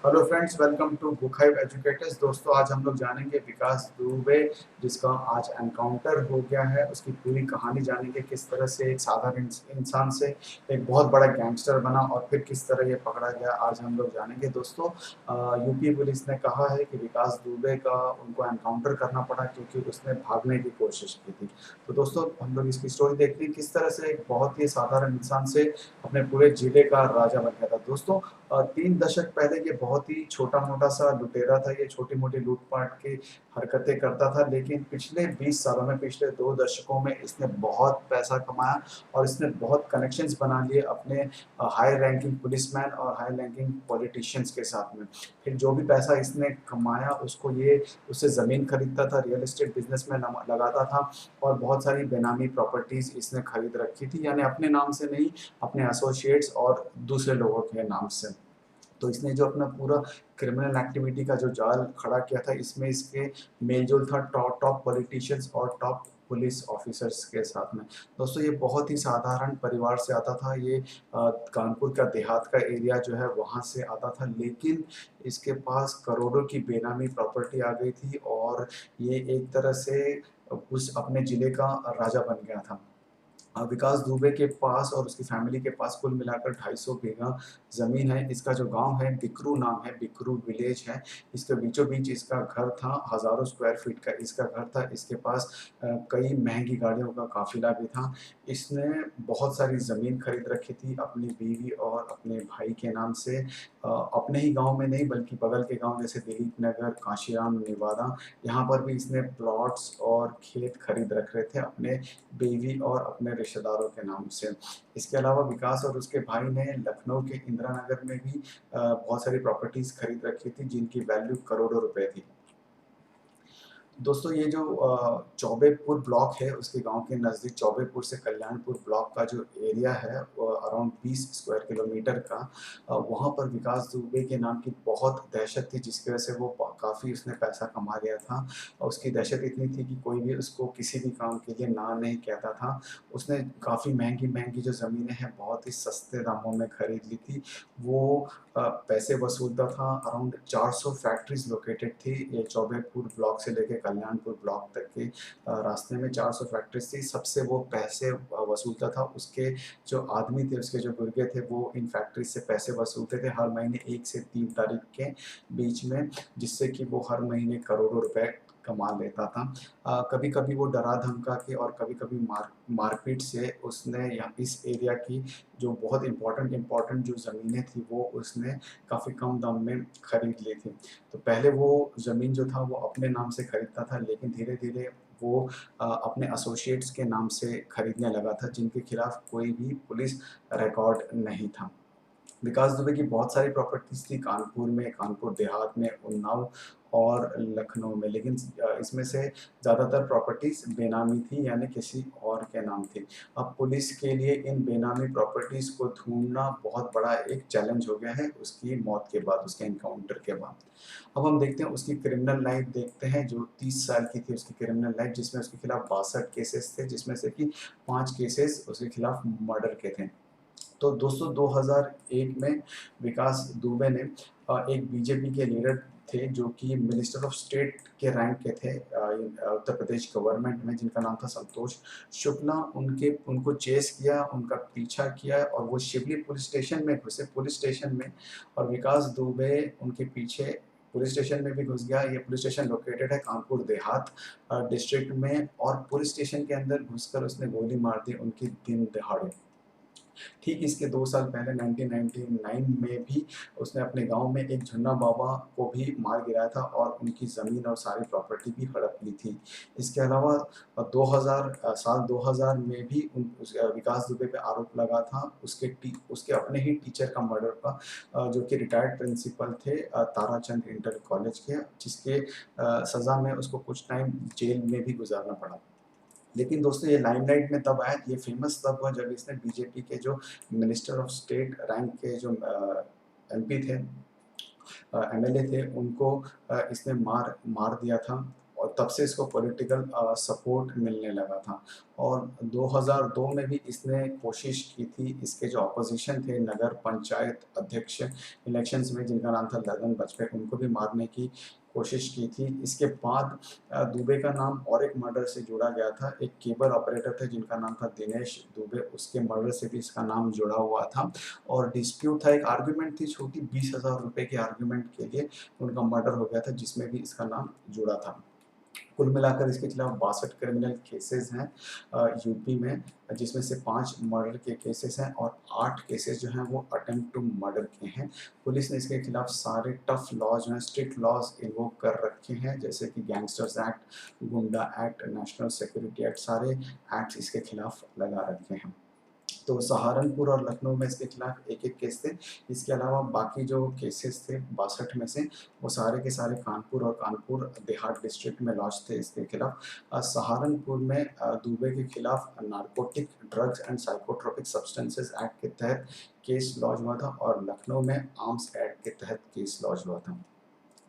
Hello friends, welcome to Book Hive Educators. दोस्तों, आज हम लोग जानेंगे विकास दुबे, जिसका आज एनकाउंटर हो गया है। उसकी पूरी कहानी जानेंगे, किस तरह से एक साधारण इंसान से एक बहुत बड़ा गैंगस्टर बना और फिर किस तरह ये पकड़ा गया, आज हम लोग जानेंगे। दोस्तों, यूपी पुलिस ने कहा है कि विकास दुबे का उनको एनकाउंटर करना पड़ा क्योंकि उसने भागने की कोशिश की थी। तो दोस्तों, हम लोग इसकी स्टोरी देखते हैं, किस तरह से एक बहुत ही साधारण इंसान से अपने पूरे जिले का राजा बन गया था। दोस्तों, 3 दशक पहले ये बहुत ही छोटा-मोटा सा लुटेरा था, ये छोटी-मोटी लूट-पाट की हरकतें करता था, लेकिन पिछले 20 सालों में, पिछले 2 दशकों में इसने बहुत पैसा कमाया और इसने बहुत कनेक्शंस बना लिए अपने हाई रैंकिंग पुलिसमैन और हाई रैंकिंग पॉलिटिशियंस के साथ में। फिर जो भी पैसा इसने कमाया, उसको ये उससे ज़मीन खरीदता था, रियल एस्टेट बिज़नेस में लगाता था और बहुत सारी बेनामी प्रॉपर्टीज़ इसने खरीद रखी थी, यानी अपने नाम से नहीं, अपने एसोसिएट्स और दूसरे लोगों के नाम से। तो इसने जो अपना पूरा क्रिमिनल एक्टिविटी का जो जाल खड़ा किया था, इसमें इसके मेल-जोल था टॉप टॉप पॉलिटिशियंस और टॉप पुलिस ऑफिसर्स के साथ में। दोस्तों, ये बहुत ही साधारण परिवार से आता था, ये कानपुर का देहात का एरिया जो है वहाँ से आता था, लेकिन इसके पास करोड़ों की बेनामी प्रॉपर्टी आ गई थी और ये एक तरह से उस अपने ज़िले का राजा बन गया था। विकास दुबे के पास और उसकी फैमिली के पास कुल मिलाकर 250 बीघा ज़मीन है। इसका जो गाँव है बिकरू नाम है, बिकरू विलेज है। इसके बीचों-बीच इसका घर था, हज़ारों स्क्वायर फीट का इसका घर था। इसके पास कई महँगी गाड़ियों का काफ़िला भी था। इसने बहुत सारी ज़मीन खरीद रखी थी अपनी बीवी और अपने भाई के नाम से। अपने ही गाँव में नहीं बल्कि बगल के गाँव जैसे दिलीप नगर, कांशीराम, नेवादा, यहाँ पर भी इसने प्लॉट्स और खेत खरीद रखे थे अपने बीवी और अपने रिश्तेदारों के नाम से। इसके अलावा विकास और उसके भाई ने लखनऊ के इंदिरा नगर में भी बहुत सारी प्रॉपर्टीज़ खरीद रखी थी, जिनकी वैल्यू करोड़ों रुपए थी। दोस्तों, ये जो चौबेपुर ब्लॉक है, उसके गाँव के नज़दीक चौबेपुर से कल्याणपुर ब्लॉक का जो एरिया है, वो अराउंड 20 स्क्वायर किलोमीटर का, वहाँ पर विकास दुबे के नाम की बहुत दहशत थी, जिसकी वजह से वो काफ़ी उसने पैसा कमा लिया था। और उसकी दहशत इतनी थी कि कोई भी उसको किसी भी काम के लिए ना नहीं कहता था। उसने काफ़ी महँगी-महँगी जो ज़मीनें हैं, बहुत ही सस्ते दामों में खरीद ली थी। वो पैसे वसूलता था। अराउंड 400 फैक्ट्रीज़ लोकेटेड थी ये चौबेपुर ब्लॉक से लेके कल्याणपुर ब्लॉक तक के रास्ते में 400 फैक्ट्रीज़ थी। सबसे वो पैसे वसूलता था। उसके जो आदमी थे, उसके जो गुर्गे थे, वो इन फैक्ट्रीज़ से पैसे वसूलते थे हर महीने 1 से 3 तारीख के बीच में, जिससे कि वो हर महीने करोड़ों रुपए कमा लेता था। कभी-कभी वो डरा-धमका के और कभी-कभी मारपीट से उसने यहाँ इस एरिया की जो बहुत इम्पोर्टेंट इम्पोर्टेंट जो ज़मीनें थी, वो उसने काफ़ी कम दाम में खरीद ली थी। तो पहले वो ज़मीन जो था वो अपने नाम से खरीदता था, लेकिन धीरे-धीरे वो अपने एसोसिएट्स के नाम से खरीदने लगा था, जिनके खिलाफ कोई भी पुलिस रिकॉर्ड नहीं था। विकास दुबे की बहुत सारी प्रॉपर्टीज़ थी कानपुर में, कानपुर देहात में, उन्नाव और लखनऊ में, लेकिन इसमें से ज़्यादातर प्रॉपर्टीज़ बेनामी थी, यानी किसी और के नाम थी। अब पुलिस के लिए इन बेनामी प्रॉपर्टीज़ को ढूँढना बहुत बड़ा एक चैलेंज हो गया है उसकी मौत के बाद, उसके एनकाउंटर के बाद। अब हम देखते हैं उसकी क्रिमिनल लाइफ़ देखते हैं, जो 30 साल की थी उसकी क्रिमिनल लाइफ़, जिसमें उसके खिलाफ 62 केसेज़ थे, जिसमें से कि 5 केसेज़ उसके खिलाफ मर्डर के थे। तो दोस्तों, 2001 में विकास दुबे ने एक बीजेपी के लीडर थे जो कि मिनिस्टर ऑफ स्टेट के रैंक के थे उत्तर प्रदेश गवर्नमेंट में, जिनका नाम था संतोष शुक्ला। उनके उनको चेस किया, उनका पीछा किया और वो शिवली पुलिस स्टेशन में घुसे, पुलिस स्टेशन में, और विकास दुबे उनके पीछे पुलिस स्टेशन में भी घुस गया। ये पुलिस स्टेशन लोकेटेड है कानपुर देहात डिस्ट्रिक्ट में, और पुलिस स्टेशन के अंदर घुसकर उसने गोली मार दी उनकी दिन दहाड़े। ठीक इसके 2 साल पहले 1999 में भी उसने अपने गाँव में एक झुन्ना बाबा को भी मार गिराया था और उनकी ज़मीन और सारी प्रॉपर्टी भी हड़प ली थी। इसके अलावा 2000 साल 2000 में भी विकास दुबे पे आरोप लगा था उसके अपने ही टीचर का मर्डर का, जो कि रिटायर्ड प्रिंसिपल थे ताराचंद इंटर कॉलेज के, जिसके सज़ा में उसको कुछ टाइम जेल में भी गुज़ारना पड़ा। लेकिन दोस्तों, ये लाइमलाइट में तब आया, ये फेमस तब हुआ जब इसने बीजेपी के जो मिनिस्टर ऑफ स्टेट रैंक के जो एमपी थे, एमएलए थे, उनको इसने मार मार दिया था और तब से इसको पॉलिटिकल सपोर्ट मिलने लगा था। और 2002 में भी इसने कोशिश की थी, इसके जो अपोजिशन थे नगर पंचायत अध्यक्ष इलेक्शंस में, जिनका नाम था ललन बजपेयी, उनको भी मारने की कोशिश की थी। इसके बाद दुबे का नाम और एक मर्डर से जोड़ा गया था। एक केबल ऑपरेटर थे जिनका नाम था दिनेश दुबे, उसके मर्डर से भी इसका नाम जुड़ा हुआ था। और डिस्प्यूट था, एक आर्ग्यूमेंट थी छोटी, 20,000 रुपए के आर्ग्यूमेंट के लिए उनका मर्डर हो गया था, जिसमें भी इसका नाम जुड़ा था। कुल मिलाकर इसके खिलाफ 62 क्रिमिनल केसेस हैं यूपी में, जिसमें से 5 मर्डर के केसेस हैं और 8 केसेस जो हैं वो अटेम्प्ट टू मर्डर के हैं। पुलिस ने इसके खिलाफ सारे टफ लॉज जो हैं, स्ट्रिक्ट लॉज इन्वोक कर रखे हैं, जैसे कि गैंगस्टर्स एक्ट, गुंडा एक्ट, नेशनल सिक्योरिटी एक्ट, सारे एक्ट इसके खिलाफ लगा रखे हैं। तो सहारनपुर और लखनऊ में इसके खिलाफ एक-एक केस थे। इसके अलावा बाकी जो केसेस थे 62 में से, वो सारे के सारे कानपुर और कानपुर देहात डिस्ट्रिक्ट में लॉन्च थे इसके खिलाफ। सहारनपुर में दुबे के खिलाफ narcotic drugs and psychotropic substances act के तहत केस लॉन्च हुआ था और लखनऊ में आर्म्स एक्ट के तहत केस लॉन्च हुआ था।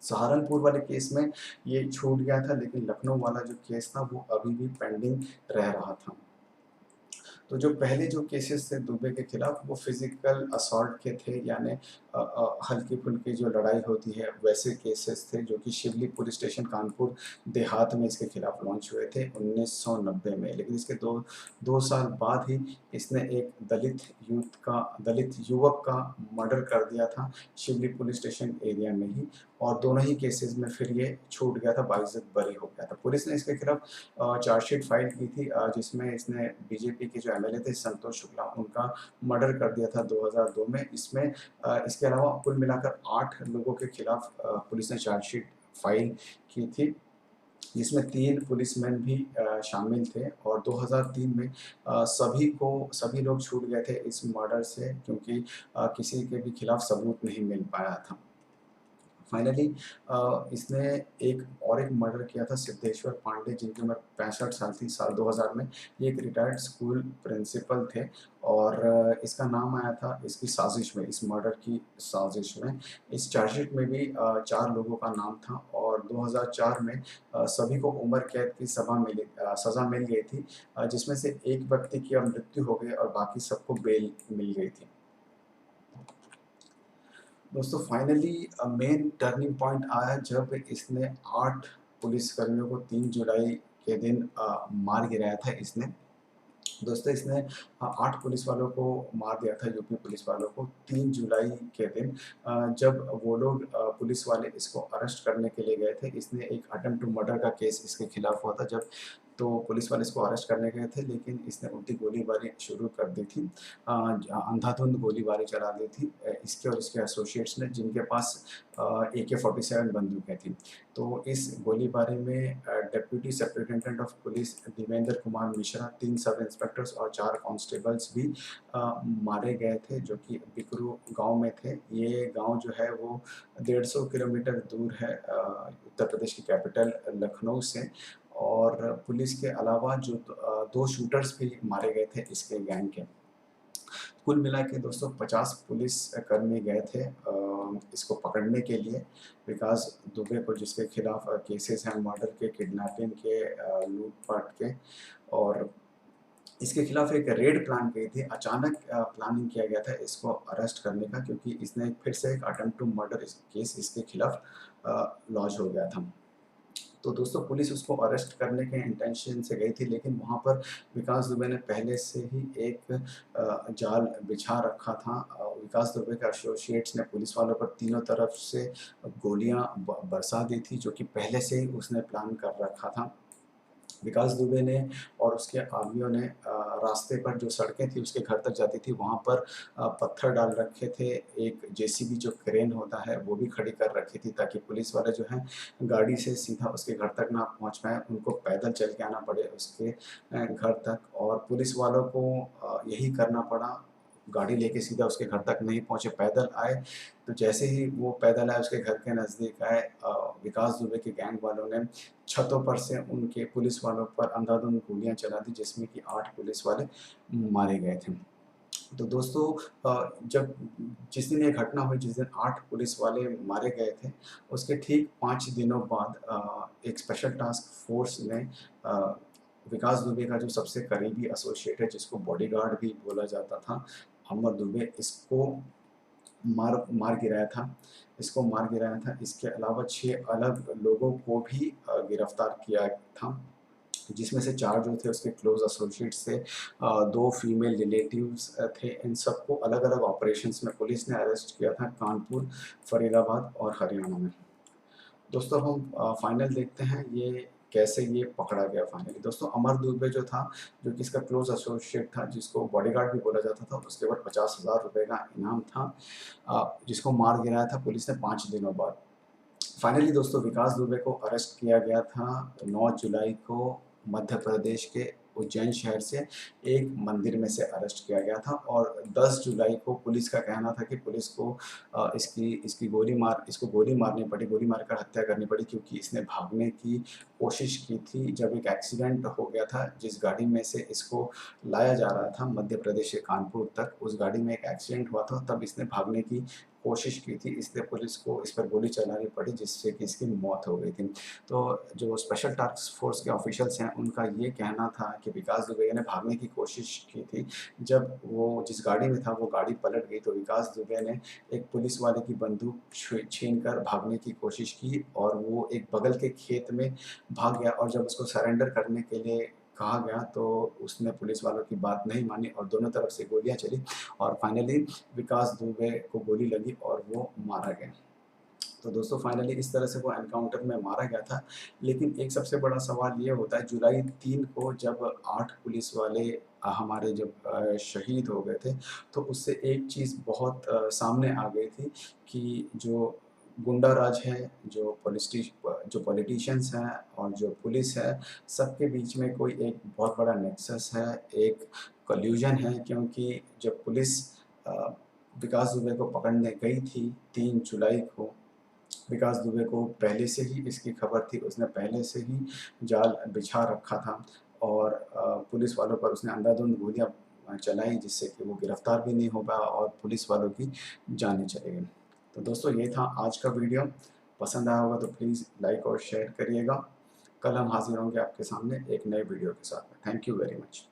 सहारनपुर वाले केस में ये छूट गया था, लेकिन लखनऊ वाला जो केस था वो अभी भी पेंडिंग रह रहा था। तो जो पहले जो केसेस थे दुबे के खिलाफ, वो फिजिकल असॉल्ट के थे, यानी हल्की-फुल्की जो लड़ाई होती है वैसे केसेस थे, जो कि शिवली पुलिस स्टेशन कानपुर देहात में इसके खिलाफ लॉन्च हुए थे 1990 में। लेकिन इसके 2 साल बाद ही इसने एक दलित युवक का मर्डर कर दिया था शिवली पुलिस स्टेशन एरिया में ही, और दोनों ही केसेस में फिर ये छूट गया था, बाइज्जत बरी हो गया था। पुलिस ने इसके खिलाफ चार्जशीट फाइल की थी, जिसमें इसने बीजेपी के जो एमएलए थे संतोष शुक्ला, उनका मर्डर कर दिया था 2002 में। इसके अलावा कुल मिलाकर 8 लोगों के खिलाफ पुलिस ने चार्जशीट फाइल की थी, जिसमें 3 पुलिसमैन भी शामिल थे, और 2003 में सभी लोग छूट गए थे इस मर्डर से, क्योंकि किसी के भी खिलाफ सबूत नहीं मिल पाया था। फाइनली इसने एक मर्डर किया था, सिद्धेश्वर पांडे, जिनकी उम्र 65 साल थी, साल 2000 में। ये एक रिटायर्ड स्कूल प्रिंसिपल थे, और इसका नाम आया था इसकी साजिश में, इस मर्डर की साजिश में। इस चार्जशीट में भी 4 लोगों का नाम था, और 2004 में सभी को उम्र कैद की सज़ा मिल गई थी, जिसमें से एक व्यक्ति की अब मृत्यु हो गई और बाकी सबको बेल मिल गई थी। दोस्तों फाइनली मेन टर्निंग पॉइंट आया जब इसने 8 पुलिसकर्मियों को 3 जुलाई के दिन मार गिराया था इसने। दोस्तों इसने 8 पुलिस वालों को मार दिया था, यूपी पुलिस वालों को 3 जुलाई के दिन। जब वो लोग पुलिस वाले इसको अरेस्ट करने के लिए गए थे, इसने एक अटेम्प्ट टू मर्डर का केस इसके खिलाफ हुआ था। जब तो पुलिस वाले इसको अरेस्ट करने गए थे, लेकिन इसने उल्टी गोलीबारी शुरू कर दी थी, अंधाधुंध गोलीबारी चला दी थी इसके और इसके एसोसिएट्स ने, जिनके पास AK-47 बंदूकें थी। तो इस गोलीबारी में deputy superintendent of police Divendra Kumar Mishra, 3 सब इंस्पेक्टर्स और 4 कांस्टेबल्स भी मारे गए थे, जो कि बिकरू गांव में थे। ये गांव जो है वो 150 किलोमीटर दूर है उत्तर प्रदेश की कैपिटल लखनऊ से। और पुलिस के अलावा जो 2 शूटर्स भी मारे गए थे इसके गैंग के। कुल मिला के दोस्तों 50 पुलिस कर्मी गए थे इसको पकड़ने के लिए, विकास दुबे को, जिसके खिलाफ केसेस हैं मर्डर के, किडनैपिंग के, लूटपाट के। और इसके खिलाफ एक रेड प्लान की थी, अचानक प्लानिंग किया गया था इसको अरेस्ट करने का, क्योंकि इसने फिर से एक अटेम्प्ट टू मर्डर केस इसके खिलाफ लॉन्च हो गया था। तो दोस्तों पुलिस उसको अरेस्ट करने के इंटेंशन से गई थी, लेकिन वहाँ पर विकास दुबे ने पहले से ही एक जाल बिछा रखा था। विकास दुबे के एसोसिएट्स ने पुलिस वालों पर तीनों तरफ से गोलियां बरसा दी थी, जो कि पहले से ही उसने प्लान कर रखा था। विकास दुबे ने और उसके आदमियों ने रास्ते पर जो सड़कें थी उसके घर तक जाती थी, वहाँ पर पत्थर डाल रखे थे, एक जेसीबी जो क्रेन होता है वो भी खड़ी कर रखी थी, ताकि पुलिस वाले जो हैं गाड़ी से सीधा उसके घर तक ना पहुँच पाएँ, उनको पैदल चल के आना पड़े उसके घर तक। और पुलिस वालों को यही करना पड़ा, गाड़ी लेके सीधा उसके घर तक नहीं पहुँचे, पैदल आए। तो जैसे ही वो पैदल आए उसके घर के नज़दीक आए, विकास दुबे के गैंग वालों ने छतों पर से उनके पुलिस वालों पर अंधाधुंध गोलियां चला दी, जिसमें कि 8 पुलिस वाले मारे गए थे। तो दोस्तों जब जिस दिन ये घटना हुई, जिस दिन 8 पुलिस वाले मारे गए थे, उसके ठीक 5 दिनों बाद एक स्पेशल टास्क फोर्स ने अ, विकास दुबे का जो सबसे करीबी एसोसिएट है, जिसको बॉडीगार्ड भी बोला जाता था, अमर दुबे, इसको मार मार गिराया था। इसको मार गिराया था। इसके अलावा 6 अलग लोगों को भी गिरफ्तार किया था, जिसमें से 4 जो थे उसके क्लोज़ एसोसिएट्स थे। 2 फीमेल रिलेटिव्स थे। इन सबको अलग-अलग ऑपरेशंस में पुलिस ने अरेस्ट किया था, कानपुर, फरीदाबाद और हरियाणा में। दोस्तों हम फाइनल देखते हैं ये कैसे ये पकड़ा गया फाइनली। दोस्तों अमर दुबे जो था, जो कि इसका क्लोज़ एसोसिएट था, जिसको बॉडीगार्ड भी बोला जाता था, उसके ऊपर ₹50,000 का इनाम था, जिसको मार गिराया था पुलिस ने 5 दिनों बाद। फाइनली दोस्तों विकास दुबे को अरेस्ट किया गया था 9 जुलाई को, मध्य प्रदेश के उज्जैन शहर से एक मंदिर में से अरेस्ट किया गया था, और 10 जुलाई को पुलिस का कहना था कि पुलिस को इसको गोली मारनी पड़ी, गोली मारकर हत्या करनी पड़ी, क्योंकि इसने भागने की कोशिश की थी। जब एक एक्सीडेंट हो गया था, जिस गाड़ी में से इसको लाया जा रहा था मध्य प्रदेश के कानपुर तक, उस गाड़ी में एक एक्सीडेंट हुआ था, तब इसने भागने की कोशिश की थी, इसलिए पुलिस को इस पर गोली चलानी पड़ी, जिससे कि इसकी मौत हो गई थी। तो जो स्पेशल टास्क फोर्स के ऑफिशियल्स हैं, उनका ये कहना था कि विकास दुबे ने भागने की कोशिश की थी। जब वो जिस गाड़ी में था वो गाड़ी पलट गई, तो विकास दुबे ने एक पुलिस वाले की बंदूक छीन कर भागने की कोशिश की, और वो एक बगल के खेत में भाग गया, और जब उसको सरेंडर करने के लिए कहा गया, तो उसने पुलिस वालों की बात नहीं मानी और दोनों तरफ से गोलियां चली, और फाइनली विकास दुबे को गोली लगी और वो मारा गया। तो दोस्तों फाइनली इस तरह से वो एनकाउंटर में मारा गया था। लेकिन एक सबसे बड़ा सवाल ये होता है, जुलाई 3 को जब 8 पुलिस वाले हमारे जब शहीद हो गए थे, तो उससे एक चीज़ बहुत सामने आ गई थी कि जो गुंडा राज है, जो पॉलिटिशियंस हैं और जो पुलिस है, सबके बीच में कोई एक बहुत बड़ा नेक्सस है, एक कॉल्यूजन है, क्योंकि जब पुलिस अ, विकास दुबे को पकड़ने गई थी 3 जुलाई को, विकास दुबे को पहले से ही इसकी खबर थी, उसने पहले से ही जाल बिछा रखा था, और पुलिस वालों पर उसने अंधाधुंध गोलियाँ चलाई, जिससे कि वो गिरफ्तार भी नहीं हो पाया और पुलिस वालों की जानें चली गईं। तो दोस्तों ये था आज का वीडियो। पसंद आया होगा तो प्लीज़ लाइक और शेयर करिएगा। कल हम हाज़िर होंगे आपके सामने एक नए वीडियो के साथ में। Thank you very much.